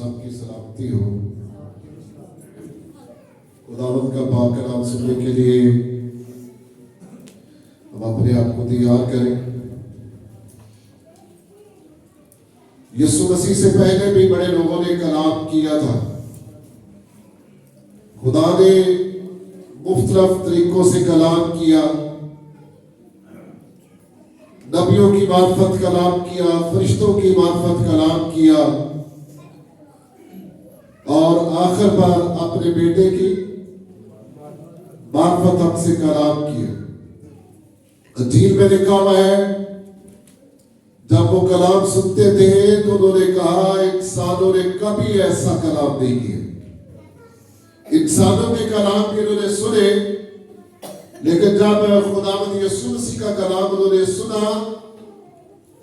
سب کی سلامتی ہو۔ خداوند کا پاک کلام سننے کے لیے ہم اپنے آپ کو تیار کریں۔ یسوع مسیح سے پہلے بھی بڑے لوگوں نے کلام کیا تھا۔ خدا نے مختلف طریقوں سے کلام کیا، نبیوں کی معرفت کلام کیا، فرشتوں کی معرفت کلام کیا، اور آخر پر اپنے بیٹے کی معرفت ہم سے کلام کیا۔ انجیل میں لکھا ہوا ہے جب وہ کلام سنتے تھے تو انہوں نے کہا انسانوں نے کبھی ایسا کلام نہیں کیا۔ انسانوں کے کلام بھی انہوں نے سنے، لیکن جب خداوند یسوع مسیح کا کلام انہوں نے سنا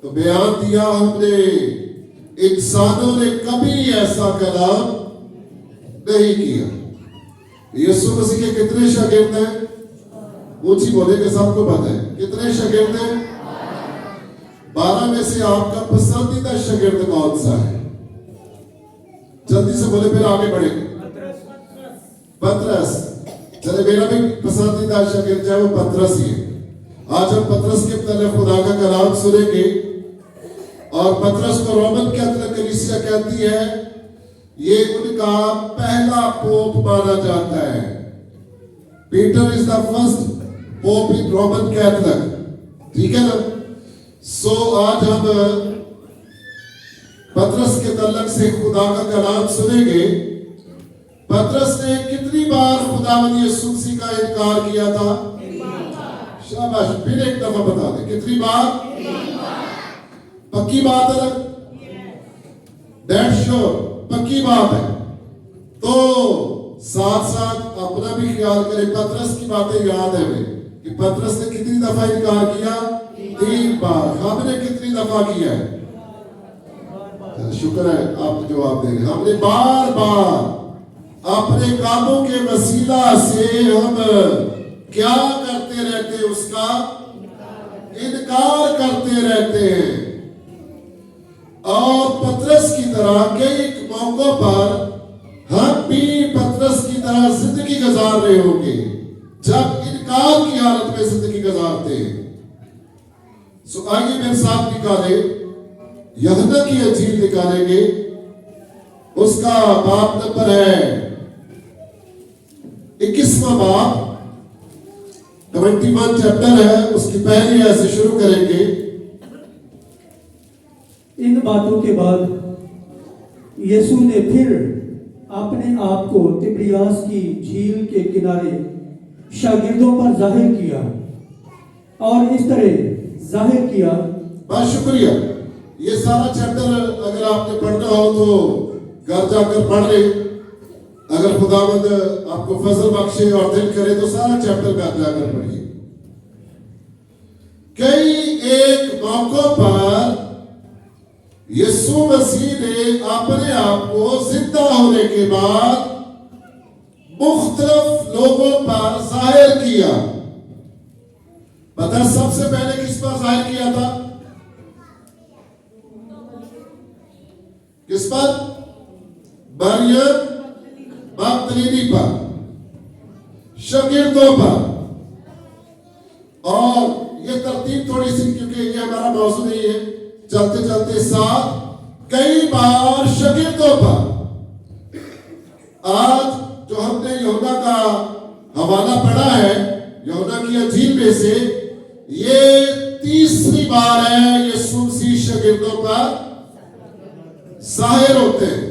تو بیان دیا ہم نے انسانوں نے کبھی ایسا کلام نہیں کیا۔ یسوع مسیح کے کتنے شاگرد ہیں؟ اونچی بولے کہ سب کو پتہ ہے کتنے شاگرد ہیں؟ 12 میں سے آپ کا پسندیدہ شاگرد کون سا ہے؟ جلدی سے بولے پھر آگے بڑھیں گے۔ پطرس۔ چلے میرا بھی پسندیدہ شاگرد جو ہے وہ پطرس ہی ہے۔ آج ہم پطرس کے متعلق خدا کا کلام سنیں گے، اور پطرس کو رومن کیتھولک کلیسیا کہتی ہے یہ ان کا پہلا پوپ مانا جاتا ہے۔ Peter is the first pope in Roman Catholic, ٹھیک ہے نا؟ سو آج ہم پطرس کے تعلق سے خدا کا کلام سنیں گے۔ پطرس نے کتنی بار خداوند یسوع مسیح کا انکار کیا تھا؟ شاباش، پھر ایک دفعہ بتا دیں کتنی بار؟ پکی بات ہے نا؟ ڈیڈ شور، پکی بات ہے۔ تو ساتھ ساتھ اپنا بھی خیال کریں، پطرس کی باتیں یاد ہے ہمیں کہ پطرس نے کتنی دفعہ انکار کیا؟ 3 بار۔ ہم نے کتنی دفعہ کیا ہے؟ شکر ہے آپ جواب دیں گے۔ ہم نے بار بار اپنے کاموں کے وسیلہ سے ہم کیا کرتے رہتے ہیں؟ اس کا انکار کرتے رہتے ہیں۔ اور پطرس کی طرح کئی موقعوں پر ہم بھی پطرس کی طرح زندگی گزار رہے ہوں گے جب انکار کی حالت میں زندگی گزارتے ہیں۔ سو آئیے میرے ساتھ نکالیں، یوحنا کی انجیل نکالیں گے، اس کا باب نمبر ہے 21واں باب، 21 چیپٹر ہے، اس کی پہلی آیت سے شروع کریں گے۔ ان باتوں کے بعد یسوع نے پھر اپنے آپ کو تبریاس کی جھیل کے کنارے شاگردوں پر ظاہر کیا، اور اس طرح ظاہر کیا۔ بہت شکریہ۔ یہ سارا چیپٹر اگر آپ نے پڑھنا ہو تو گھر جا کر پڑھ لیں، اگر خداوند آپ کو فضل بخشے اور دل کرے تو سارا چیپٹر گھر جا کر پڑھیے۔ کئی ایک موقعوں پر یسوع مسیح نے اپنے آپ کو زندہ ہونے کے بعد مختلف لوگوں پر ظاہر کیا۔ پتہ سب سے پہلے کس پر ظاہر کیا تھا؟ کس پر؟ مریم مگدلینی پر، شاگردوں پر۔ اور یہ ترتیب تھوڑی سی کیونکہ یہ ہمارا موضوع نہیں ہے، چلتے چلتے ساتھ کئی بار شاگردوں پر۔ آج جو ہم نے یوحنا کا حوالہ پڑھا ہے یوحنا کی انجیل میں سے، یہ 3ری بار ہے یسوع مسیح شاگردوں پر ظاہر ہوتے ہیں،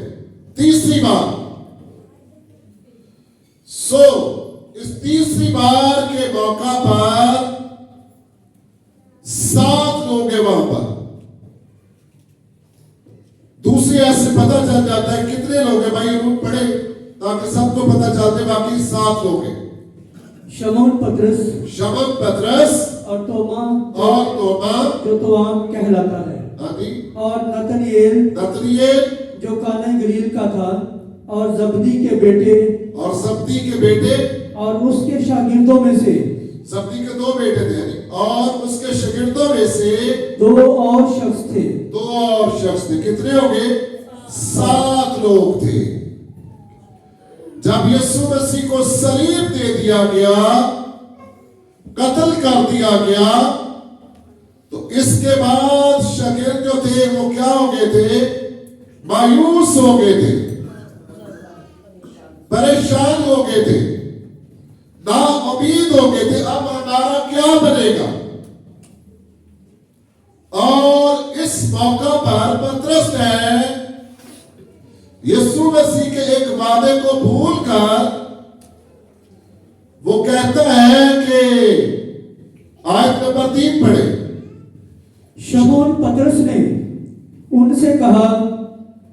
3ری بار۔ سو اس 3ری بار کے موقع پر 7 لوگ ہیں وہاں پر۔ دوسری آیت سے پتہ چل جاتا ہے کتنے لوگ ہیں، بھائی روم پڑھے تاکہ سب کو پتہ چلتے باقی 7 لوگ ہیں۔ شمعون پطرس اور توما جو توام کہلاتا ہے، اور نتنیل جو کانا گلیل کا تھا، اور زبدی کے بیٹے اور اس کے شاگردوں میں سے زبدی کے 2 بیٹے تھے، اور اس کے شاگردوں میں سے 2 اور شخص تھے۔ کتنے ہو گئے؟ 7 لوگ تھے. جب یسوع مسیح کو صلیب دے دیا گیا, قتل کر دیا گیا, تو اس کے بعد شاگرد جو تھے وہ کیا ہو گئے تھے؟ مایوس ہو گئے تھے, پریشان ہو گئے تھے, نا امید ہو گئے تھے. اب ہمارا کیا بنے گا؟ اور اس موقع پر پطرس نے یسوع مسیح کے ایک وعدے کو بھول کر وہ کہتا ہے کہ آیت نمبر 3 پڑھے. شمعون پطرس نے ان سے کہا,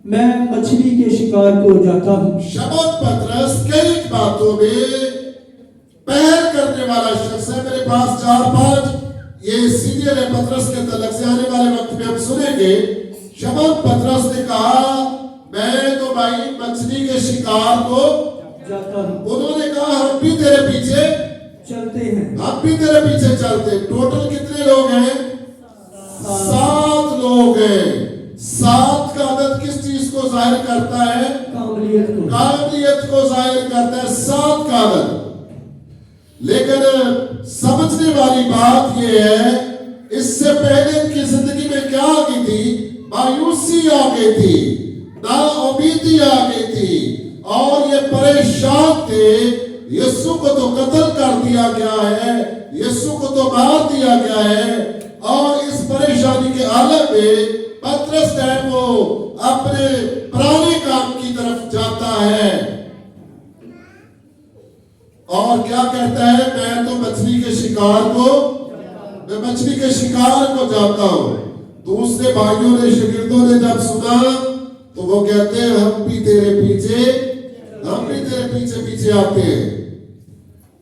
میں مچھلی کے شکار کو جاتا ہوں. شمعون پطرس کئی باتوں میں پہل کرنے والا شخص ہے. میرے پاس 4-5 یہ سینئر ہے پطرس کے تعلق سے, آنے والے وقت میں ہم سنیں گے. شمعون پطرس نے کہا, میں تو بھائی مچھلی کے شکار کو جاتا ہوں. انہوں نے کہا, ہم بھی تیرے پیچھے چلتے ہیں. ہم بھی تیرے پیچھے چلتے. ٹوٹل کتنے لوگ ہیں؟ 7 لوگ ہیں. 7 کا عدد کس چیز کو ظاہر کرتا ہے؟ قابلیت کو ظاہر کرتا ہے. 7 کا عدد. لیکن سمجھنے والی بات یہ ہے, اس سے پہلے ان کی زندگی میں کیا آ گئی تھی؟ مایوسی آ گئی تھی, نا امیدی آ گئی تھی, اور یہ پریشان تھے. یسوع کو تو قتل کر دیا گیا ہے, یسوع کو تو مار دیا گیا ہے, اور اس پریشانی کے عالم میں پطرس ہے وہ اپنے پرانے کام کی طرف جاتا ہے اور کیا کہتا ہے؟ میں تو مچھلی کے شکار کو جاتا ہوں. دوسرے بھائیوں نے, شاگردوں نے جب سنا تو وہ کہتے ہیں, ہم بھی تیرے پیچھے آتے ہیں.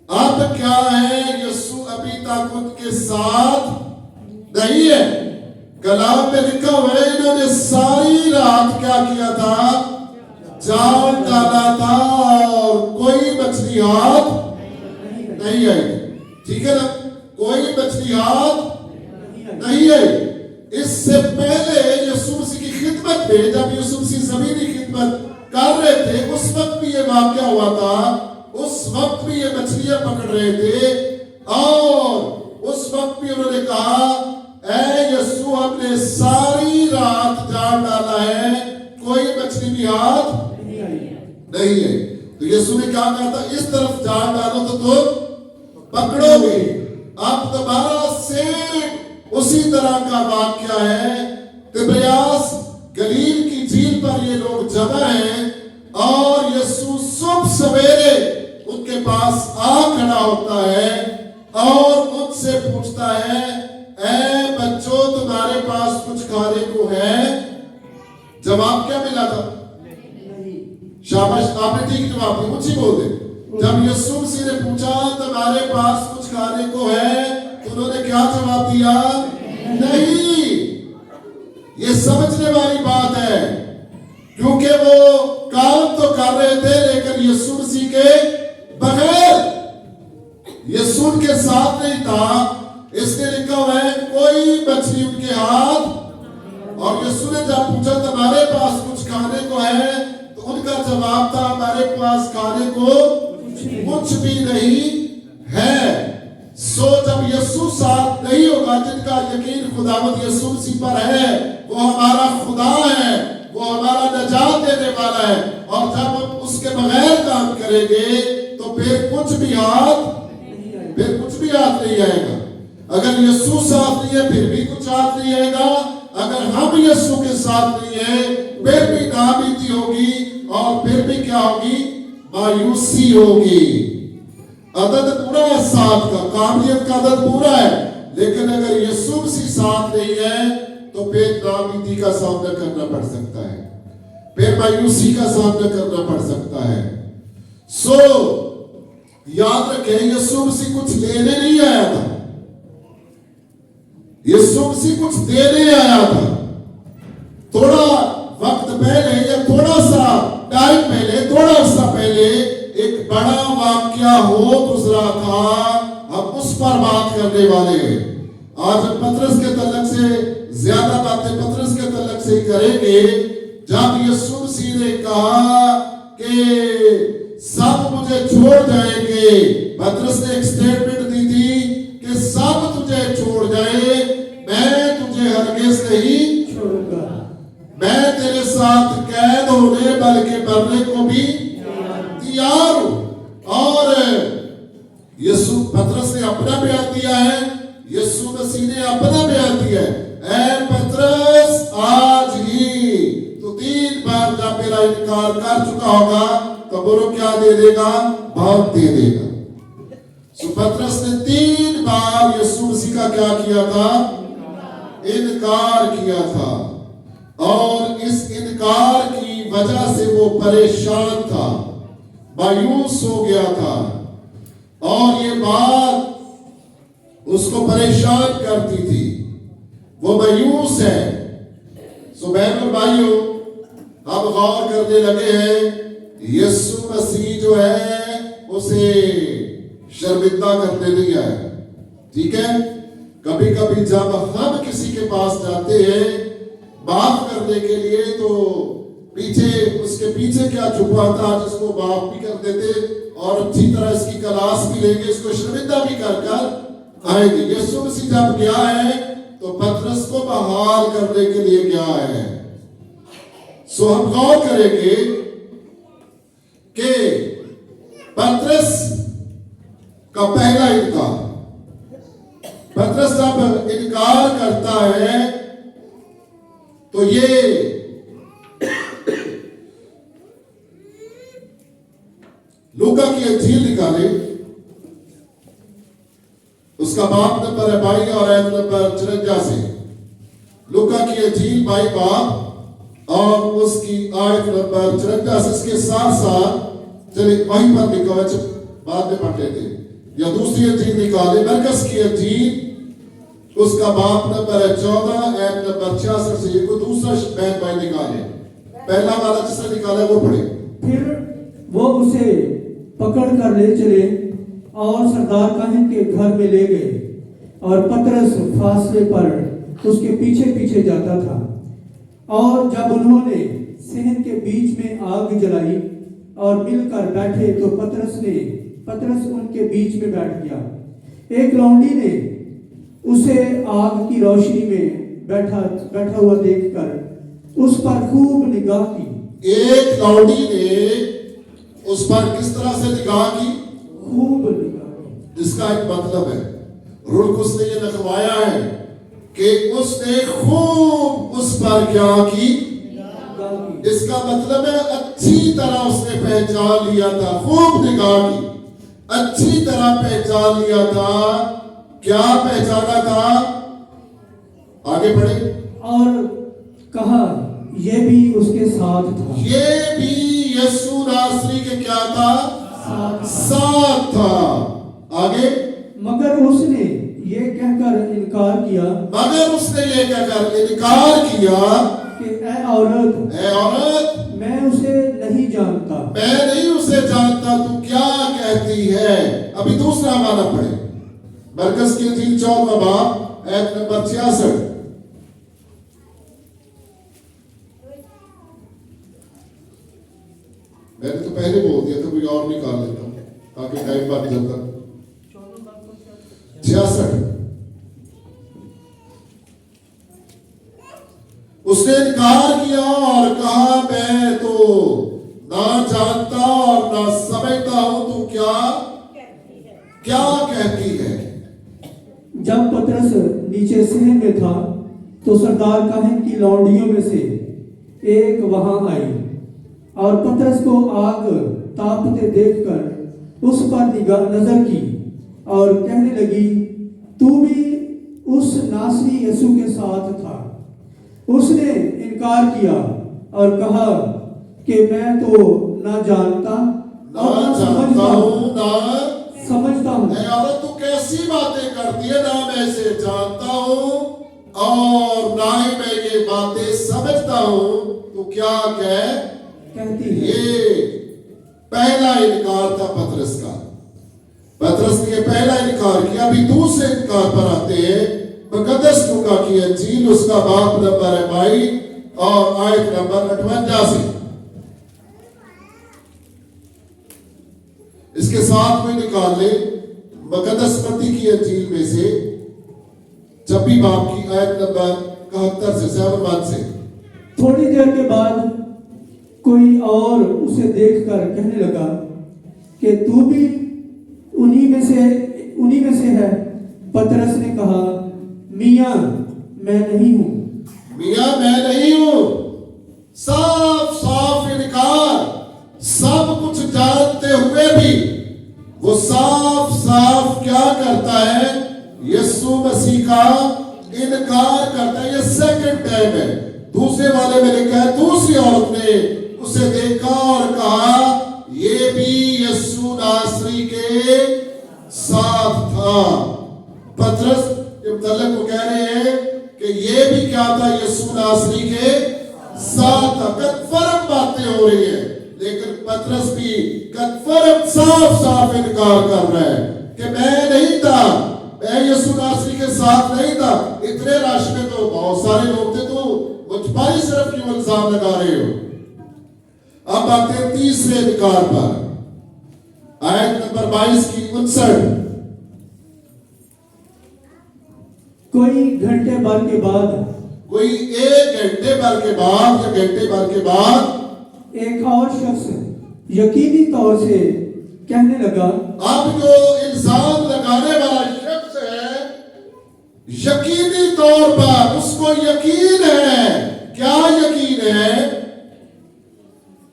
اب کیا ہے؟ یسوع ابھی تک ان کے ساتھ نہیں ہے. کلام میں لکھا ہوا ہے, انہوں نے ساری رات کیا کیا تھا؟ جال ڈالا تھا, اور کوئی مچھلی ہاتھ نہیں آئی. ٹھیک ہے نا, کوئی مچھلی ہاتھ نہیں آئی. اس سے پہلے یسوع مسیح کی خدمت میں, جب یسوع مسیح زمینی خدمت کر رہے تھے, اس وقت بھی یہ واقعہ ہوا تھا. اس وقت بھی یہ مچھلیاں پکڑ رہے تھے, اور اس وقت بھی انہوں نے کہا, اے یسوع, ہم نے ساری رات جال ڈالا ہے, کوئی مچھلی بھی ہاتھ نہیں ہے. تو یسوع نے کیا کہا تھا؟ اس طرف جال ڈالو تو تم پکڑو گے. اب دوبارہ سیم اسی طرح کا واقعہ ہے. تبریاس گلیل کی جھیل پر یہ لوگ جمع ہیں, اور یسوع صبح سویرے ان کے پاس آ کھڑا ہوتا ہے اور ان سے پوچھتا ہے, اے بچوں, تمہارے پاس کچھ کھانے کو ہے؟ جواب کیا ملا تھا؟ شاباش, آپ نے ٹھیک جواب دیا, مجھے بول دیں. جب یسوع مسیح نے پوچھا تمہارے پاس کچھ کھانے کو ہے, تو انہوں نے کیا جواب دیا؟ نہیں. یہ سمجھنے والی بات ہے, کیونکہ وہ کام تو کر رہے تھے لیکن یسوع مسیح کے بغیر. یسوع کے ساتھ نہیں تھا. اس نے لکھا ہوا ہے, کوئی مچھلی ان کے ہاتھ. اور یسوع نے جب پوچھا تمہارے پاس کچھ کھانے کو ہے, تو ان کا جواب تھا, ہمارے پاس کھانے کو کچھ بھی نہیں ہے. سو جب یسوع ساتھ نہیں ہوگا, جن کا یقین خداوند یسوع مسیح پر ہے, وہ ہمارا خدا ہے, وہ ہمارا نجات دینے والا ہے, اور جب ہم اس کے بغیر کام کریں گے تو پھر کچھ بھی ہاتھ نہیں آئے گا. اگر یسوع ساتھ نہیں ہے پھر بھی کچھ ہاتھ نہیں آئے گا. اگر ہم یسوع کے ساتھ نہیں ہیں پھر بھی ناامیدی ہوگی, اور پھر بھی کیا ہوگی؟ مایوسی ہوگی. عدد پورا ہے 7 کا, قابلیت کا عدد پورا ہے, لیکن اگر یسوع مسیح ساتھ نہیں ہے تو پھر ناامیدی کا سامنا کرنا پڑ سکتا ہے, پھر مایوسی کا سامنا کرنا پڑ سکتا ہے. سو یاد رکھیں, یسوع مسیح کچھ لینے نہیں آیا تھا, یسوع مسیح کچھ دینے آیا تھا. تھوڑا وقت پہلے یا تھوڑا سا ٹائم پہلے, تھوڑا عرصہ پہلے ایک بڑا واقعہ گزرا تھا. ہم اس پر بات کرنے والے ہیں. آج ہم پطرس کے تعلق سے زیادہ باتیں پطرس کے تعلق سے ہی کریں گے, जब यीशु मसीह ने कहा कि सब मुझे छोड़ जाएंगे, पतरस ने एक स्टेटमेंट दी थी कि सब तुझे छोड़ जाए, मैं तुझे हरगिज नहीं छोड़ूंगा, मैं तेरे साथ कैद होने बल्कि मरने को भी तैयार हूं। और यीशु पतरस ने अपना बयान दिया है, यीशु मसीह ने अपना बयान दिया है, ऐ पतरस आज ही तो 3 बार जब मेरा इनकार कर चुका होगा तो बोलो क्या दे देगा, बहुत दे देगा। सो पतरस ने 3 बार यीशु मसीह का क्या किया था, इनकार किया था। और इस इनकार की वजह से वो परेशान था, मायूस हो गया था, और ये बात उसको परेशान करती थी, वो मायूस है। सो बहनों भाइयों, हम गौर करने लगे हैं, यीशु मसीह जो है उसे शर्मिंदा करने नहीं आया, ठीक है। कभी कभी जब हम किसी के पास जाते हैं माफ करने के लिए, तो उसके पीछे क्या छुपा था जिसको माफ भी कर देते और अच्छी तरह इसकी क्लास भी लेंगे, इसको शर्मिंदा भी कर आएंगे। यीशु मसीह जब गया है तो पतरस को बहाल करने के लिए गया है। सो हम गौर करेंगे कि पतरस का पहला इनकार, पतरस जब इनकार करता है तो ये लूका की अंजील निकाले, उसका बाप नंबर है 22 और आयत नंबर 54 से। लूका की अंजील 22 बाप और उसकी आयत नंबर 54 से। इसके साथ साथ चलिए वहीं पर लिखा हुआ, बाद में पढ़ लेते, या दूसरी अंजील निकाले, मरकस की अंजील, उसका बाप नंबर है 14 आयत नंबर 66 से। कोई दूसरा बहन भाई निकाले, पहला वाला जिसने निकाला वो पढ़े। फिर वो उसे पकड़ कर ले चले और सरदार काहिन के घर में ले गए, और पतरस फासले पर उसके पीछे पीछे जाता था। और जब उन्होंने सहन के बीच में आग जलाई और मिलकर बैठे तो पतरस उनके बीच में बैठ गया। एक लौंडी ने उसे आग की रोशनी में बैठा हुआ देखकर उस पर खूब निगाह की। एक लौंडी ने उस पर किस तरह से निगाह की, खूब निगाह की। इसका एक मतलब है, रुल्कुस ने ये लिखवाया है कि उसने खूब उस पर क्या की, इसका मतलब है अच्छी तरह उसने पहचान लिया था, खूब निगाह की, अच्छी तरह पहचान लिया था। क्या पहचाना था, आगे बढ़े, और कहा ये भी उसके साथ था, ये भी यीशु नासरी के क्या था, साथ था। आगे, मगर उसने ये कहकर इनकार किया कि ऐ औरत, मैं उसे नहीं जानता, तू क्या कहती है। अभी दूसरा वाला पढ़े, मरकस की अंजील 14वां बाब आयत नंबर 66। मैंने तो पहले बोल दिया था, कोई और निकाल लेता हूं ताकि टाइम बच जाता। 66। उसने इनकार किया और कहा मैं तो ना जानता और ना समझता हूं, तू क्या कहती है। जब पतरस नीचे सहन में था तो सरदार काहिन की लौंडियों में से एक वहां आई और पतरस को आग तापते देखकर उस पर नजर की और कहने लगी, तू भी उस नासरी यीशु के साथ था। उसने इनकार किया और कहा कि मैं तो ना जानता और ना समझता हूँ। औरत तू कैसी बातें करती है, ना मैं इसे जानता हूँ और ना ही मैं ये बातें समझता हूँ, तू क्या कहती है। ये पहला इनकार था पतरस का। पतरस ने पहला इनकार किया। अभी दूसरे इनकार पर आते हैं। मुकद्दस लूका की अंजील, उसका बाब नंबर है 22 اور آیت نمبر 58 سے. اس کے ساتھ میں نکال لیں مقدس متی کی انجیل میں سے 26 باب کی آیت نمبر 71 سے 71 سے. تھوڑی دیر کے بعد کوئی اور اسے دیکھ کر کہنے لگا کہ تو بھی انہی میں سے ہے. پترس نے کہا میاں میں نہیں ہوں. میاں میں نہیں ہوں. صاف صاف انکار. سب کچھ جانتے ہوئے بھی وہ صاف صاف کیا کرتا ہے؟ یسوع مسیح کا انکار کرتا ہے. یہ سیکنڈ ٹائم ہے. دوسرے والے میں لکھا ہے دوسری عورت نے اسے دیکھا اور کہا یہ بھی یسوع ناصری کے ساتھ تھا. پترس متعلق کو کہہ رہے ہیں کہ یہ بھی کیا تھا؟ یسوع ناصری کے ساتھ تھا. کنفرم باتیں ہو رہی ہیں لیکن پترس بھی کنفرم صاف صاف انکار کر رہا ہے کہ میں نہیں تھا, میں یسوع ناصری کے ساتھ نہیں تھا. اتنے رش میں تو بہت سارے لوگ تھے, تو مجھ پر ہی صرف کیوں الزام لگا رہے ہو؟ اب آتے ہیں تیسرے انکار پر. آیت نمبر 22 کی 59. کوئی گھنٹے بھر کے بعد, کوئی ایک گھنٹے بھر کے بعد یا گھنٹے بھر کے بعد ایک اور شخص یقینی طور سے کہنے لگا. اب جو الزام لگانے والا شخص ہے یقینی طور پر اس کو یقین ہے. کیا یقین ہے؟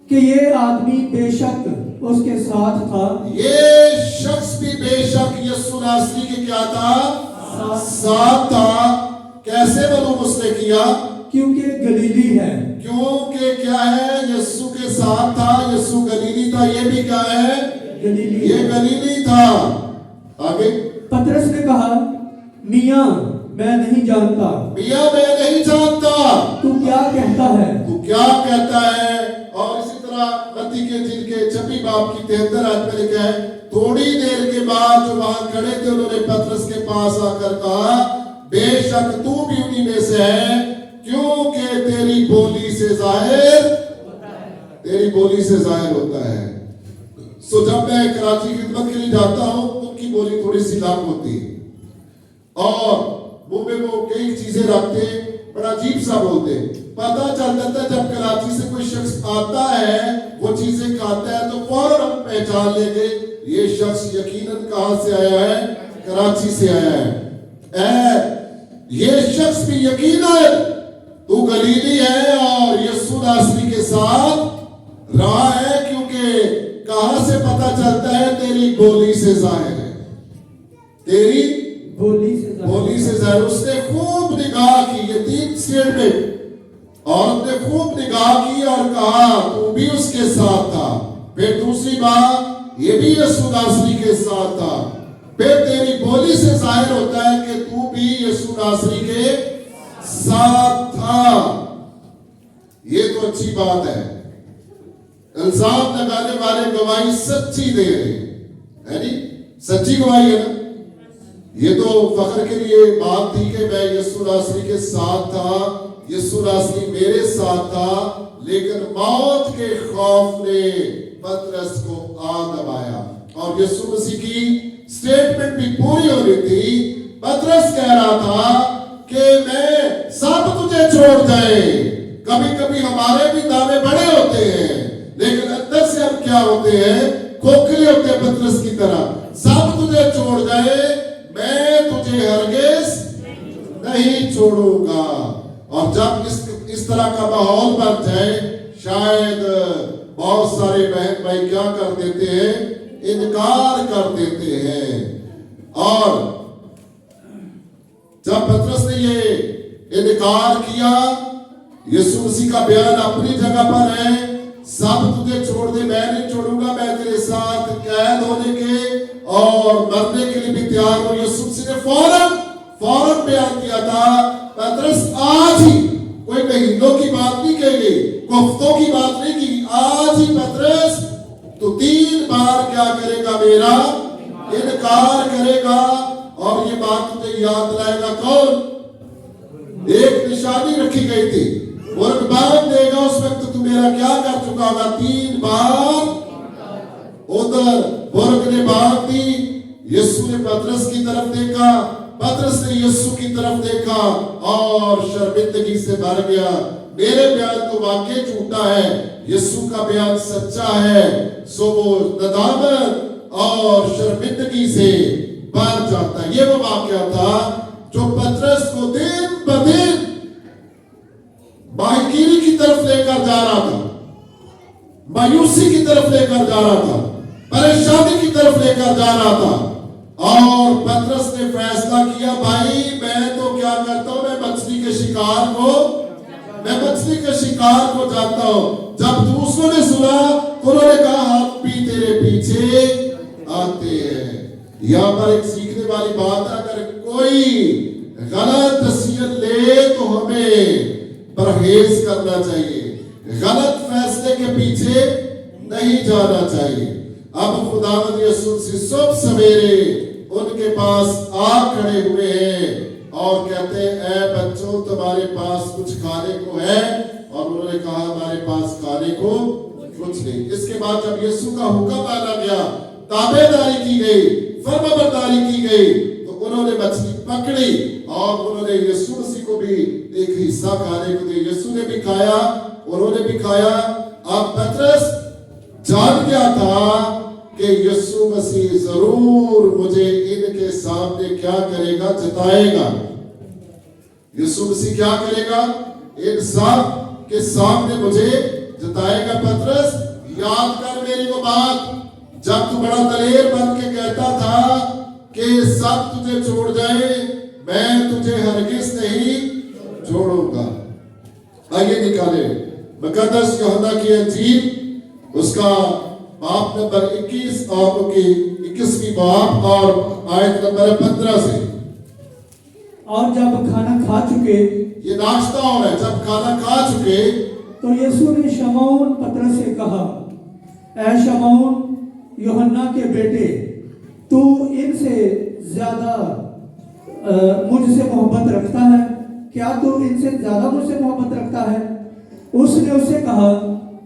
کہ یہ آدمی بے شک اس کے ساتھ تھا. یہ شخص بھی بے شک یسوع ناصری کے کیا تھا؟ ساتھ تھا. کیسے معلوم اس نے کیا؟ کیونکہ گلیلی ہے. کیونکہ کیا ہے؟ یسوع کے ساتھ تھا. یسوع گلیلی تھا. یہ بھی کیا ہے؟ گلیلی. یہ گلیلی تھا. آگے پترس نے کہا میاں میں نہیں جانتا. میاں میں نہیں جانتا. تو کیا کہتا ہے؟ تو کیا کہتا ہے؟ اور اسی طرح متی کے انجیل کے 26 باب کی 73 آیت میں لکھا ہے تھوڑی دیر کے بعد جو وہاں کھڑے تھے انہوں نے پترس کے پاس آ کر کہا بے شک تو بھی انہی میں سے ہے, کیونکہ تیری بولی سے ظاہر ہوتا ہے. سو جب میں کراچی خدمت کے لیے جاتا ہوں ان کی بولی تھوڑی سی لاک ہوتی ہے اور منہ میں وہ کئی چیزیں رکھتے ہیں, بڑا عجیب سا بولتے ہیں. پتہ چل جاتا ہے جب کراچی سے کوئی شخص آتا ہے وہ چیزیں کھاتا ہے تو فوراً ہم پہچان لیں گے یہ شخص یقیناً کہاں سے آیا ہے؟ کراچی سے آیا ہے. یہ شخص بھی یقیناً تو گلیلی ہے اور یسوع ناصری کے ساتھ رہا ہے, کیونکہ کہاں سے پتہ چلتا ہے؟ تیری بولی سے ظاہر ہے. تیری بولی سے ظاہر. اس نے خوب نگاہ کی. یہ 3 سٹیٹمنٹ. عورت نے خوب نگاہ کی اور کہا تو بھی اس کے ساتھ تھا. پھر دوسری بات یہ بھی یسوع ناصری کے ساتھ تھا. پھر تیری بولی سے ظاہر ہوتا ہے کہ تو بھی یسوع ناصری کے ساتھ تھا. یہ تو اچھی بات ہے. الزام لگانے والے گواہی سچی دے رہے ہیں, سچی گواہی ہے نا. یہ تو فخر کے لیے بات تھی کہ میں یسوع ناصری کے ساتھ تھا, یسوع ناصری میرے ساتھ تھا, لیکن موت کے خوف نے پترس کو آ دبایا اور یسوع مسیح کی سٹیٹمنٹ بھی پوری ہو رہی تھی. پترس کہہ رہا تھا کہ میں سب تجھے چھوڑ جائے. کبھی کبھی ہمارے بھی دعوے بڑے ہوتے ہیں لیکن اندر سے ہم کیا ہوتے ہیں؟ کھوکھلے ہوتے ہیں پترس کی طرح. سب تجھے چھوڑ جائے میں تجھے ہرگز نہیں چھوڑوں گا. اور جب اس طرح کا ماحول بن جائے شاید بہت سارے بہن بھائی کیا کر دیتے ہیں؟ انکار کر دیتے ہیں. اور جب پترس نے یہ انکار کیا, یسوع مسیح کا بیان اپنی جگہ پر ہے, سب تجھے چھوڑ دے میں نہیں چھوڑوں گا, میں تیرے ساتھ قید ہونے کے اور مرنے کے لیے بھی تیار ہوں. یسوع مسیح نے فوراً بیان کیا تھا پترس آج ہی, کوئی مہینوں کی بات نہیں کہی, ہفتوں کی بات نہیں کی, آج ہی پترس تو 3 بار کیا کرے گا؟ میرا انکار کرے گا. اور یہ بات تجھے یاد دلائے گا کون؟ ایک نشانی رکھی گئی تھی बुर्क बांध देगा, उस वक्त तू मेरा क्या कर चुका होगा? 3 बार उधर बुर्क ने बांध दी। यीशु ने पतरस की तरफ देखा, पतरस ने यीशु की तरफ देखा और शर्मिंदगी से भर गया। मेरे बयान तो वाकई झूठा है, यीशु का बयान सच्चा है। सो वो नदामत और शर्मिंदगी से भर जाता है। ये वो वाकया था जो पतरस को दिन ब दिन बाहकीरी की तरफ लेकर जा रहा था, मायूसी की तरफ लेकर जा रहा था, परेशानी की तरफ लेकर जा रहा था। और पतरस ने फैसला किया, भाई मैं तो क्या करता हूं, मैं मछली के शिकार को जाता हूं। जब दूसरों ने सुना तो उन्होंने कहा, हम भी तेरे पीछे आते हैं। यहां पर एक सीखने वाली बात है, अगर कोई गलत डिसीजन ले तो हमें परहेज करना चाहिए, गलत फैसले के पीछे नहीं जाना चाहिए। अब खुदावंद यीशु मसीह सब सवेरे उनके पास आ खड़े हुए हैं और कहते हैं, ऐ बच्चों तुम्हारे पास कुछ खाने को है? और उन्होंने कहा, हमारे पास खाने को कुछ नहीं। इसके बाद जब यीशु का हुक्म माना गया, ताबेदारी की गई, फर्माबरदारी की गई, तो उन्होंने मछली पकड़ी और उन्होंने यीशु मसीह को भी एक हिस्सा खाने को दिया। यीशु ने भी खाया, उन्होंने भी खाया। अब पतरस जान गया था कि यीशु मसीह जरूर मुझे इनके सामने क्या करेगा, जताएगा। यीशु मसीह क्या करेगा? इन सब के सामने मुझे जताएगा। पतरस, याद कर मेरी वो बात, जब तू बड़ा दलेर बन के कहता था कि सब तुझे छोड़ जाए, मैं तुझे हरगिज नहीं छोड़ूंगा। आइए निकाले मुकद्दस यूहन्ना की इंजील, उसका बाप नंबर 21 और उनकी 21वीं बाप और आयत नंबर 15 से। और जब खाना खा चुके, ये नाश्ता हो रहा है, जब खाना खा चुके तो यीशु ने शमौन पतरस से कहा, ऐ शमौन यूहन्ना के बेटे, तू इनसे ज्यादा मुझसे मोहब्बत रखता है? क्या तू इनसे ज्यादा मुझसे मोहब्बत रखता है? उसने उससे कहा,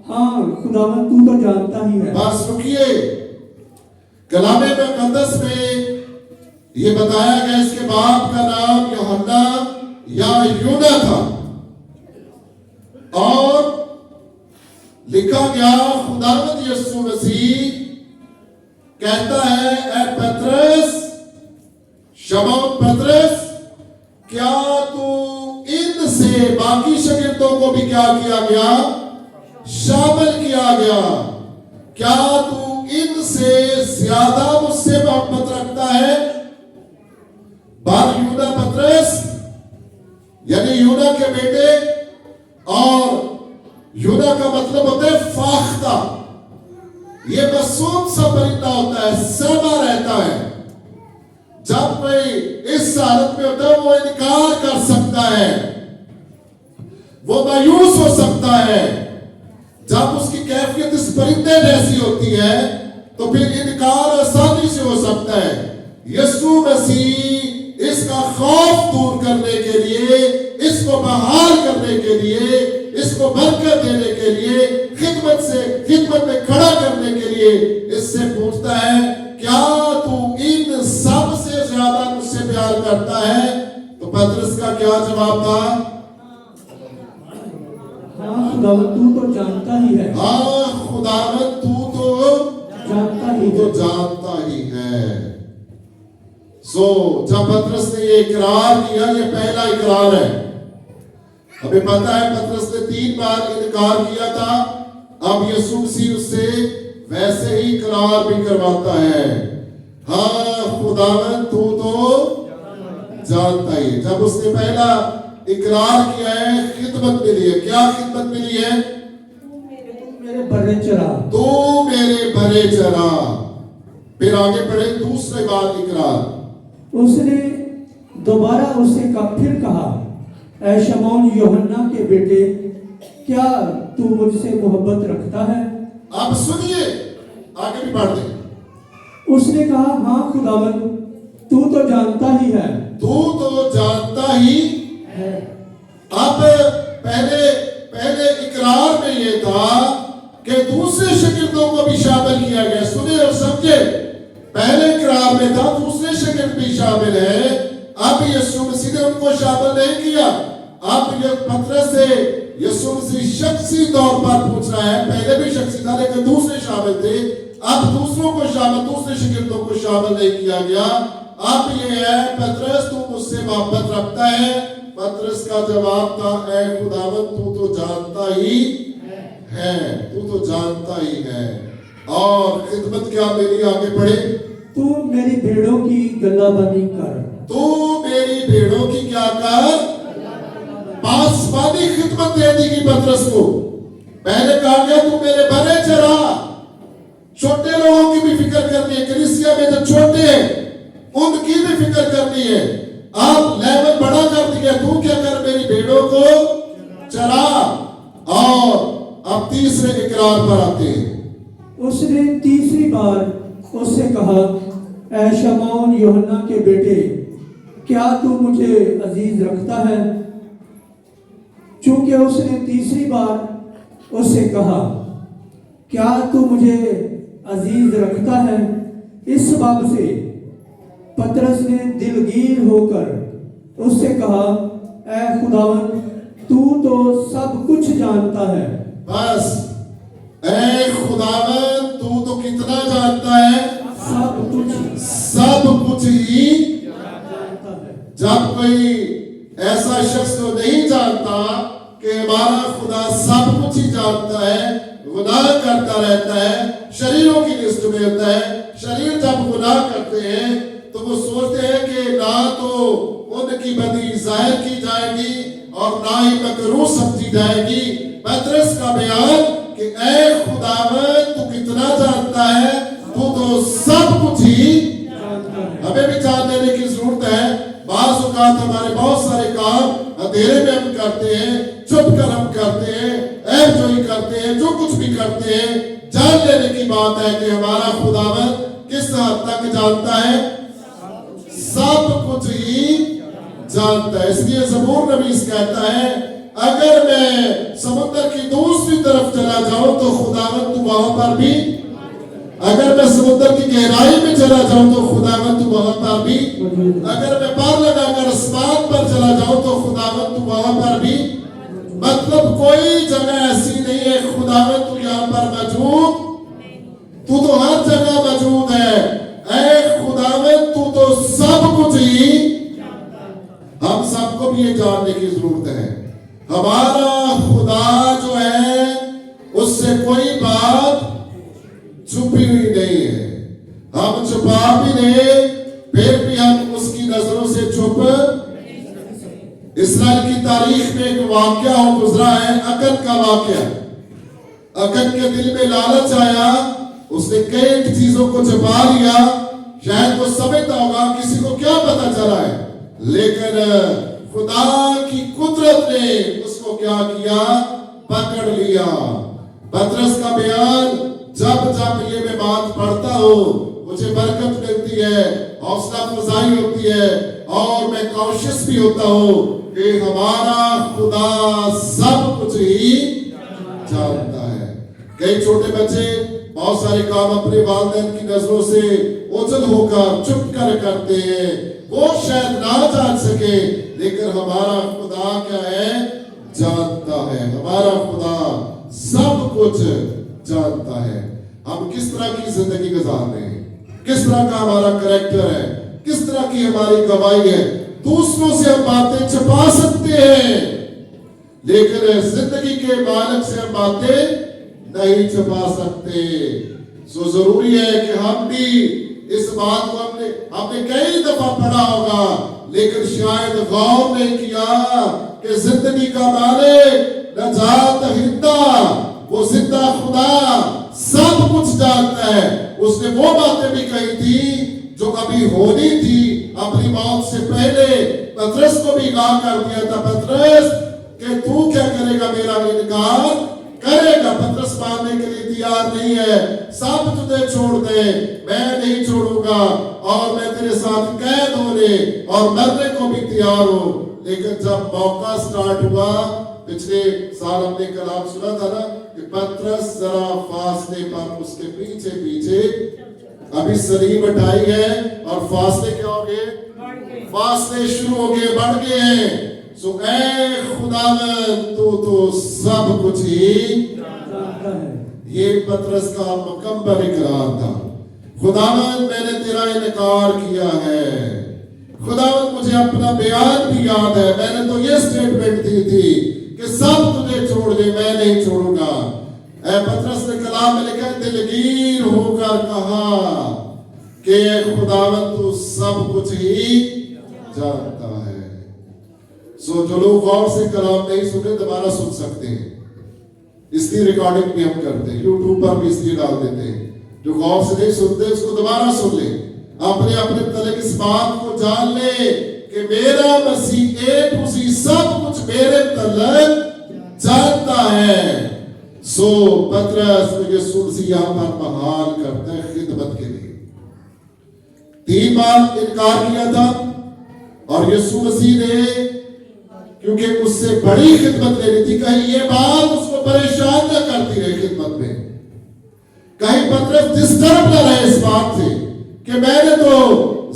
हाँ खुदावंद तू तो जानता ही है। बस रुकिए, कलामे मुकद्दस में ये बताया गया इसके बाप का नाम यूहन्ना या यूना था और लिखा गया, खुदावंद यीशु मसीह कहता है, ऐ पतरस, शमौन पतरस, क्या तू इनसे, बाकी शागिर्दों को भी क्या किया गया? शामिल किया गया। क्या तू इनसे ज्यादा मुझसे मोहब्बत रखता है? बार यूना पतरस यानी यूना के बेटे, और यूना का मतलब होता है फाख्ता। ये मासूम सा परिंदा होता है, सहमा रहता है। जब कोई इस हालत में होता है, वो इनकार कर सकता है, वो मायूस हो सकता है। जब उसकी कैफियत इस परिंदे जैसी होती है, तो फिर इनकार आसानी से हो सकता है। यीशु मसीह इसका खौफ दूर करने के लिए, इसको बहाल करने के लिए, इसको बरकत देने के लिए, खिदमत में खड़ा करने के लिए इससे पूछता है, क्या तू इन सब से ज्यादा मुझसे प्यार करता है? तो पतरस का क्या जवाब था? हाँ खुदावंद तू तो जानता ही है। हाँ खुदावंद तू तो जानता ही है। जब पतरस ने ये इकरार किया, ये पहला इकरार है। हमें पता है पतरस ने 3 बार इनकार किया था। अब यीशु मसीह उससे वैसे ही इकरार भी करवाता है। हाँ खुदावंद तू तो जानता ही है। जब उसने पहला इकरार किया है, खिदमत मिली है। क्या खिदमत मिली है? मेरे बड़े चरा, तू मेरे बड़े चरा। फिर आगे बढ़े, दूसरे बार इकरार। उसने दोबारा उससे फिर कहा, ऐ शमौन यूहन्ना के बेटे, क्या तू मुझसे मोहब्बत रखता है? अब सुनिए, आगे भी बढ़ दे। उसने कहा, हाँ खुदावंद तू तो जानता ही है। तू तो जानता ही है। अब पहले पहले इकरार में ये था कि दूसरे शागिर्दों को भी शामिल किया गया। सुने और समझे, पहले इकरार में था दूसरे शागिर्द भी शामिल है, अब यीशु मसीह ने उनको शामिल नहीं किया। अब ये पतरस से यीशु मसीह शख्सी तौर पर पूछ रहा है, पहले भी शख्सी था लेकिन दूसरे शामिल थे, अब दूसरों को शामिल, दूसरे शागिर्दों को शामिल नहीं किया गया। अब ये है, पतरस तू मुझसे मोहब्बत रखता है? पतरस का जवाब था, ऐ खुदावंद तू तो जानता ही है, तू तो जानता ही है। और खिदमत क्या मेरी आगे बढ़े, तू मेरी भेड़ों की गल्लाबानी कर। तू मेरी भेड़ों की क्या कर, पासवानी खिदमत दे दी की पतरस को। पहले कहा गया तू मेरे बड़े चरा, छोटे लोगों की भी फिक्र करनी है, कलीसिया में जो छोटे हैं उनकी भी फिक्र करनी है। अब लेवल बड़ा कर दिया, तू क्या कर, मेरी भेड़ों को चरा। और अब तीसरे इकरार पर आते हैं। उसने तीसरी बार उससे कहा, ऐ शमौन यूहन्ना के बेटे, क्या तू मुझे अजीज रखता है? चूंकि उसने तीसरी बार उससे कहा, क्या तू मुझे अजीज रखता है, इस बात से पतरस ने दिलगीर होकर उससे कहा, ऐ खुदावंद तू तो सब कुछ जानता है। बस, ऐ खुदावंद तू तो कितना जानता है, सब कुछ ही जानता है। जब कोई ऐसा शख्स तो नहीं जानता कि हमारा खुदा सब कुछ ही जानता है, गुनाह करता रहता है, शरीरों की लिस्ट में होता है। शरीर जब गुनाह करते हैं तो वो सोचते हैं कि ना तो उनकी बदी जाहिर की जाएगी और ना ही मकरूह समझी जाएगी। पतरस का बयान कि ऐ खुदावंद तू कितना जानता है, तू तो सब कुछ ही जानता है। हमें भी जान लेने की जरूरत है। बाज़ औक़ात हमारे बहुत सारे काम अंधेरे में हम करते हैं, छुप कर हम करते हैं, ऐबजोई करते हैं, जो कुछ भी करते हैं। जान लेने की बात है कि हमारा खुदावंद किस हद तक जानता है, सब कुछ ही जानता है। इसलिए ज़बूर नबी कहता है, अगर मैं समुद्र की दूसरी तरफ चला जाऊं तो खुदावंद तू वहां पर भी, अगर मैं समुद्र की गहराई में चला जाऊं तो खुदावंद तू वहां पर भी, अगर मैं पार लगाकर आसमान पर चला जाऊं तो खुदावंद तू वहां पर भी। मतलब कोई जगह ऐसी नहीं है खुदावंद तू यहाँ पर मौजूद, तू तो हर जगह मौजूद है। ऐ खुदावंद तू तो सब कुछ ही, हम सबको भी ये जानने की जरूरत है, हमारा खुदा जो है उससे कोई बात छुपी हुई नहीं है। हम छुपा भी नहीं, फिर भी हम उसकी नजरों से छुप। इस्राएल की तारीख में एक वाकया हो गुजरा है, अकन का वाकया। अकन के दिल में लालच आया, उसने कई चीजों को छुपा लिया। शायद वो समझता होगा किसी को क्या पता चला है, लेकिन खुदा की कुदरत ने उसको क्या किया, पकड़ लिया। पतरस का बयान, जब जब ये मैं बात पढ़ता हूँ मुझे बरकत मिलती है, हौसला अफजाई होती है और मैं कॉन्शियस भी होता हूँ कि हमारा खुदा सब कुछ ही जानता है। कई छोटे बच्चे बहुत सारे काम अपने वालिदैन की नजरों से ओझल होकर चुप कर करते हैं, वो शायद ना जान सके, लेकिन हमारा खुदा क्या है, जानता है। हमारा खुदा सब कुछ जानता है। हम किस तरह की जिंदगी गुजार रहे हैं, किस तरह का हमारा करैक्टर है, किस तरह की हमारी गवाही है। दूसरों से हम बातें छुपा सकते हैं, लेकिन जिंदगी के मालिक से हम बातें नहीं छुपा सकते। सो जरूरी है कि हम भी इस बात को हमने कई दफा पढ़ा होगा, लेकिन शायद गौर नहीं किया कि जिंदगी का मालिक, नजात हिंदा, वो जिंदा खुदा सब कुछ जानता है। उसने वो बातें भी कही थी जो अभी होनी थी अपनी मौत से पहले। पतरस को भी कहा कर दिया था, पतरस कि तू क्या करेगा, मेरा इनकार करेगा। पतरस मानने के लिए तैयार नहीं है। सब तुझे छोड़ दे, मैं नहीं छोड़ूंगा, और मैं तेरे साथ कैद होने और मरने को भी तैयार हूं। लेकिन जब मौका स्टार्ट हुआ, पिछले साल हमने कलाम सुना था ना कि पतरस जरा फासले पर उसके पीछे पीछे, अभी सलीब उठाई है और फासले क्या हो गए, फासले शुरू हो गए, बढ़ गए हैं। सो ऐ खुदावंद तू तो सब कुछ ही जानता है। ये पतरस का मुकम्मल इकरार था। खुदावंद मैंने तेरा इनकार किया है, खुदावंद मुझे अपना बयान भी याद है, मैंने तो ये स्टेटमेंट दी थी कि सब तुझे छोड़ दे, मैं नहीं छोड़ूंगा। ऐ पतरस ने कलाम में लिखा है, दिलगीर होकर कहा कि खुदावंद तू सब कुछ ही जानता है। सो जो लोग गौर से कलाम नहीं सुने दोबारा सुन सकते हैं, इसकी रिकॉर्डिंग भी हम करते हैं, यूट्यूब पर भी इसलिए डाल देते हैं। जो गौर से नहीं सुनते उसको दोबारा सुन ले, अपने अपने तलक इस बात को जान ले कि मेरा मसीह ए टू ज़ेड सब कुछ मेरे तलक जानता है। सो पतरस को यीशु मसीह यहाँ पर बहाल करते हैं खिदमत के लिए। 3 बार इनकार किया था और यीशु मसीह ने, क्योंकि उससे बड़ी खिदमत लेनी थी, कहीं ये बात उसको परेशान न करती रहे खिदमत में, कहीं पतरस डिस्टर्ब न रहे इस बात से कि मैंने तो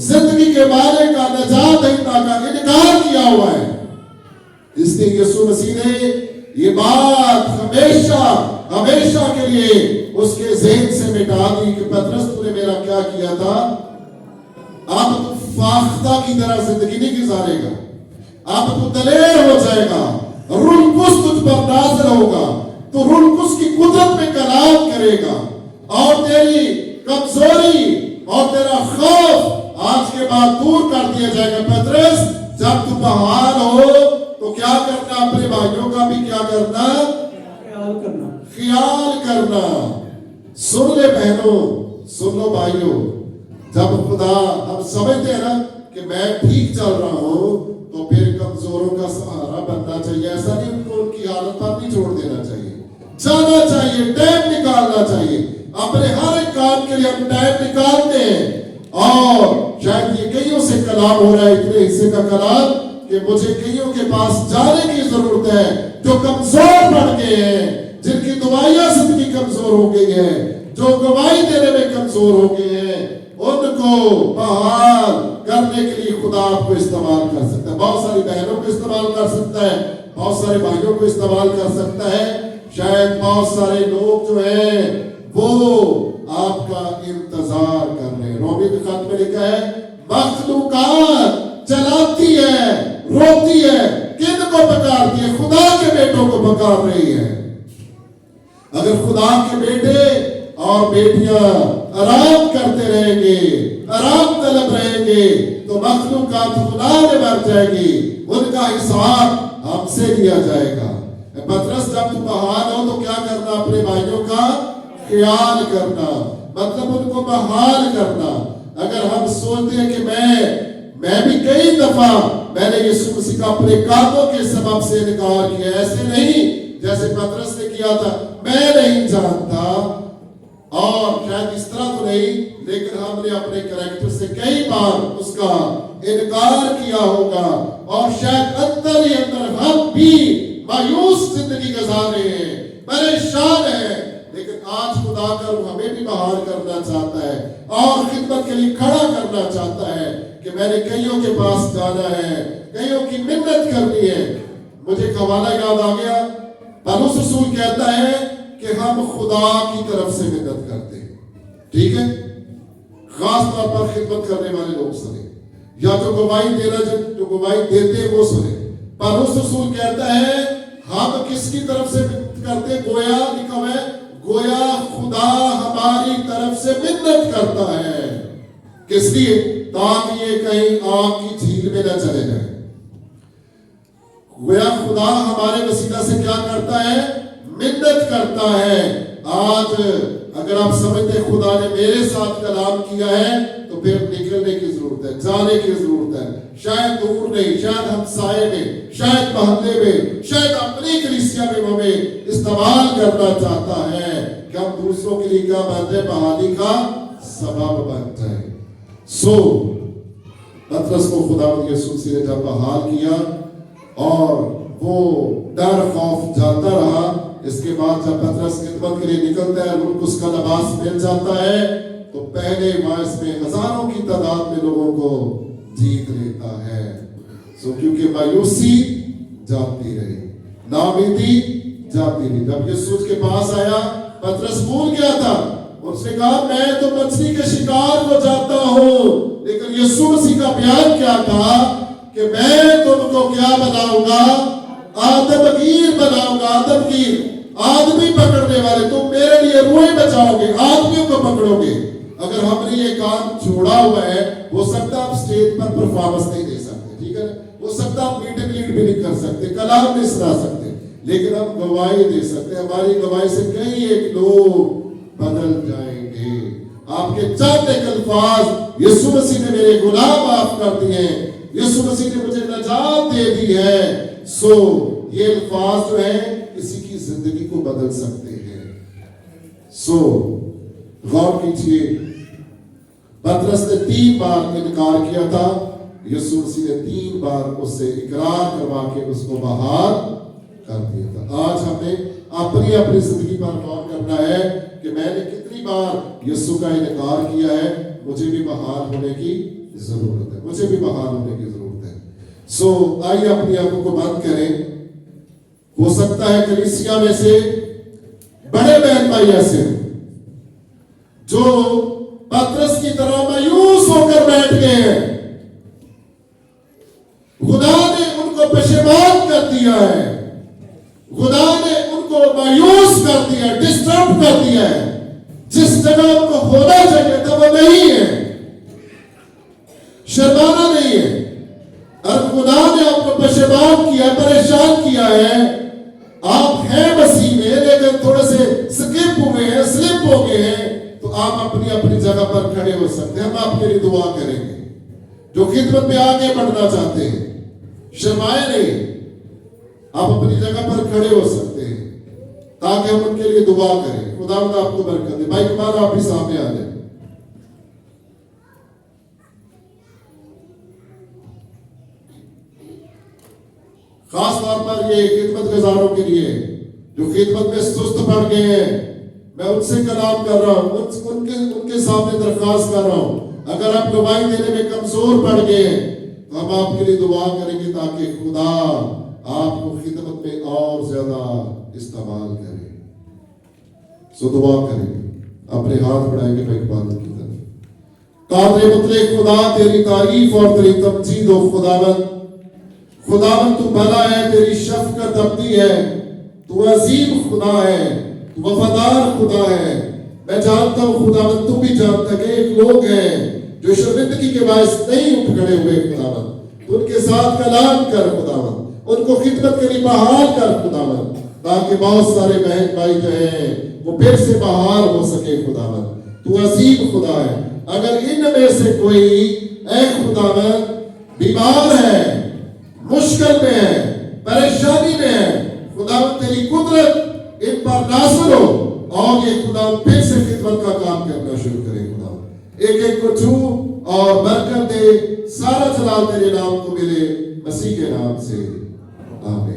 जिंदगी के बारे का नजात दहीता का इनकार किया हुआ है। इसलिए यीशु मसीह ने ये बात हमेशा हमेशा के लिए उसके ज़हन से मिटा दी कि पतरस तूने मेरा क्या किया था, अब तू फाख्ता की तरह जिंदगी नहीं गुजारेगा, अब तू दलेर हो जाएगा, रूह कुद्स तुझ पर नाज़िल होगा, तो रूह कुद्स की कुदरत में कलाम करेगा और तेरी कमजोरी और तेरा खौफ आज के बाद दूर कर दिया जाएगा। पतरस जब तू बहाल हो तो क्या करना, अपने भाइयों का भी क्या करना, ख्याल करना। सुन ले बहनों, सुन लो भाइयों, जब खुदा, हम समझते हैं ना कि मैं ठीक चल रहा हूं तो फिर कमजोरों का सहारा बनना चाहिए, ऐसा नहीं, उनको उनकी हालत पर नहीं छोड़ देना चाहिए, जाना चाहिए, टाइम निकालना चाहिए। अपने हर एक काम के लिए हम टाइम निकालते हैं और शायद ये कईयों से कलाम हो रहा है, इतने हिस्से का कलाम कि मुझे कईयों के पास जाने की जरूरत है जो कमजोर पड़ गए हैं, जिनकी दुआइयां जिंदगी कमजोर हो गई है, जो गवाही देने में कमजोर हो गए हैं, उनको बहाल करने के लिए खुदा आपको इस्तेमाल कर सकता है। बहुत सारी बहनों को इस्तेमाल कर सकता है, बहुत सारे भाइयों को इस्तेमाल कर सकता है। शायद बहुत सारे लोग जो है वो आपका इंतजार कर रहे हैं। रोमी के खत में लिखा है, मखलूकात चलाती है, रोती है, किन को पुकारती है, खुदा के बेटों को पुकार रही है। अगर खुदा के बेटे और बेटियां आराम करते रहेंगे, आराम तलब रहेंगे, तो मखलूकात खुदा में मर जाएगी, उनका हिसाब हमसे लिया जाएगा। पतरस जब तू बहाल हो तो क्या करना, अपने भाइयों का ख्याल करना, मतलब उनको बहाल करना। अगर हम सोचते हैं कि मैं भी कई दफा मैंने यीशु मसीह का अपने कामों के सबब से इनकार किया, ऐसे नहीं जैसे पतरस ने किया था, मैं नहीं जानता, और शायद इस तरह तो नहीं, लेकिन हमने अपने कैरेक्टर से कई बार उसका इनकार किया होगा और शायद अंदर ही अंदर हम भी मायूस जिंदगी गुजार रहे हैं, परेशान है। लेकिन आज खुदा का रूह हमें भी बहाल करना चाहता है और खिदमत के लिए खड़ा करना चाहता है कि मैंने कईयों के पास जाना है, कईयों की मिन्नत करनी है। मुझे एक हवाला याद आ गया, पौलुस रसूल कहता है कि हम खुदा की तरफ से मिन्नत करते हैं, ठीक है, खास तौर पर खिदमत करने वाले लोग सुने, या जो गवाही देना, जो गवाही देते हैं वो सुने। पौलुस रसूल कहता है हम किसकी तरफ से मिन्नत करते, गोया लिखा हुआ है, गोया खुदा हमारी तरफ से मिन्नत करता है। किस लिए? ताकि ये कहीं आग की झील में न चले जाए। गोया खुदा हमारे वसीला से क्या करता है, मिन्नत करता है। आज अगर आप समझते हैं खुदा ने मेरे साथ कलाम किया है तो फिर निकलने की जरूरत है, जाने की जरूरत है, शायद दूर नहीं, शायद हमसाए में, शायद मोहल्ले में, शायद अपनी कलीसिया में हमें इस्तेमाल करना चाहता है कि हम दूसरों के लिए क्या बन जाए, बहाली का सबब बन जाए। सो पतरस को खुदा यीशु मसीह ने जब बहाल किया और वो डर खौफ जाता रहा। इसके बाद जब पतरस खिदमत के लिए निकलता है, उनको उसका लिबास मिल जाता है, तो पहले मास में हजारों की तादाद में लोगों को जीत लेता है। सो क्योंकि मायूसी जाती रही, नाउमीदी जाती रही। जब यीशु के पास आया, पतरस भूल गया था, उसने कहा मैं तो मछली के शिकार को जाता हूं, लेकिन यीशु मसीह का बयान क्या था कि मैं तुमको क्या बनाऊंगा, आदमगीर बनाऊंगा। आदमगीर आदमी पकड़ने वाले, तुम मेरे लिए रूहें बचाओगे, आदमियों को पकड़ोगे। अगर हमने ये काम छोड़ा हुआ है, हो सकता आप स्टेज पर परफॉर्मेंस नहीं दे सकते, ठीक है, हो सकता आप मीटिंग लीड भी नहीं कर सकते, कलाम नहीं सुना सकते, लेकिन हम गवाही दे सकते हैं। हमारी गवाही से कई एक लोग बदल जाएंगे। आपके चंद एक अल्फाज, यीशु मसीह ने मेरे गुनाह माफ कर दिए, यीशु मसीह ने मुझे नजात दे दी है, सो ये अल्फाज जो है किसी की जिंदगी को बदल सकते हैं। सो गौर कीजिए, पतरस ने 3 बार इनकार किया था, यीशु मसीह ने 3 बार उससे इकरार करवा के उसको बाहर कर दिया था। आज हमें अपनी अपनी जिंदगी पर गौर करना है कि मैंने कितनी बार यीशु का इनकार किया है। मुझे भी बहाल होने की जरूरत है, मुझे भी बहाल होने की जरूरत है। सो आइए अपनी आंखों को बंद करें। हो सकता है कलीसिया में से बड़े बहन भाई ऐसे जो पतरस की तरह मायूस होकर बैठ गए हैं, खुदा ने उनको पशेमान कर दिया है, खुदा ने उनको मायूस कर दिया है, डिस्टर्ब कर दिया है। जिस जगह उनको होना चाहिए था वो नहीं है, शर्माना नहीं है, और खुदा ने आपको पशेमान किया, परेशान किया है। आप हैं मसीह में, लेकिन थोड़े से स्किप हुए हैं, स्लिप हो गए हैं, तो आप अपनी अपनी जगह पर खड़े हो सकते हैं। हम आपके लिए दुआ करेंगे। जो खिदमत में आगे बढ़ना चाहते हैं, शर्माए नहीं, आप अपनी जगह पर खड़े हो सकते हैं ताकि हम उनके लिए दुआ करें। खुदावंद आपको बरकत दे। भाई कुमार आप भी सामने आ जाए। खास तौर पर ये खिदमत गुजारों के लिए जो खिदमत में सुस्त पड़ गए हैं, मैं उनसे कलाम कर रहा हूं, उनके सामने दरख्वास्त कर रहा हूं। अगर आप गवाही देने में कमजोर पड़ गए हैं तो हम आपके लिए दुआ करेंगे ताकि खुदा आपको खिदमत में और ज्यादा इस्तेमाल करे। सो दुआ करेंगे, अपने हाथ बढ़ाएंगे मैं इबादत की तरफ। कादर मुतलक खुदा, तेरी तारीफ और तेरी तमजीद हो खुदावंद। खुदावंद तू भला है, तेरी शफकत अब्दी है, तू अजीम खुदा है, तू वफादार खुदा है। मैं जानता हूँ खुदावंद, तू भी जानता है कि एक लोग हैं जो शर्मिंदगी के बायस नहीं उठ खड़े हुए खुदावंद। तू उनके साथ कलाम कर खुदावंद, उनको खिदमत के लिए बहाल कर खुदावंद, ताकि बहुत सारे बहन भाई जो हैं वो फिर से बहाल हो सके खुदावंद। तू अजीम खुदा है। अगर इनमें से कोई ऐ खुदावंद बीमार है, मुश्किल में है, परेशानी में है, खुदावंद तेरी कुदरत इन पर नाज़िल हो और ये खुदावंद फिर से खिदमत का काम करना शुरू करे। खुदावंद एक एक को छू और बरकत दे। सारा जलाल तेरे नाम को मिले, मसीह के नाम से आमीन।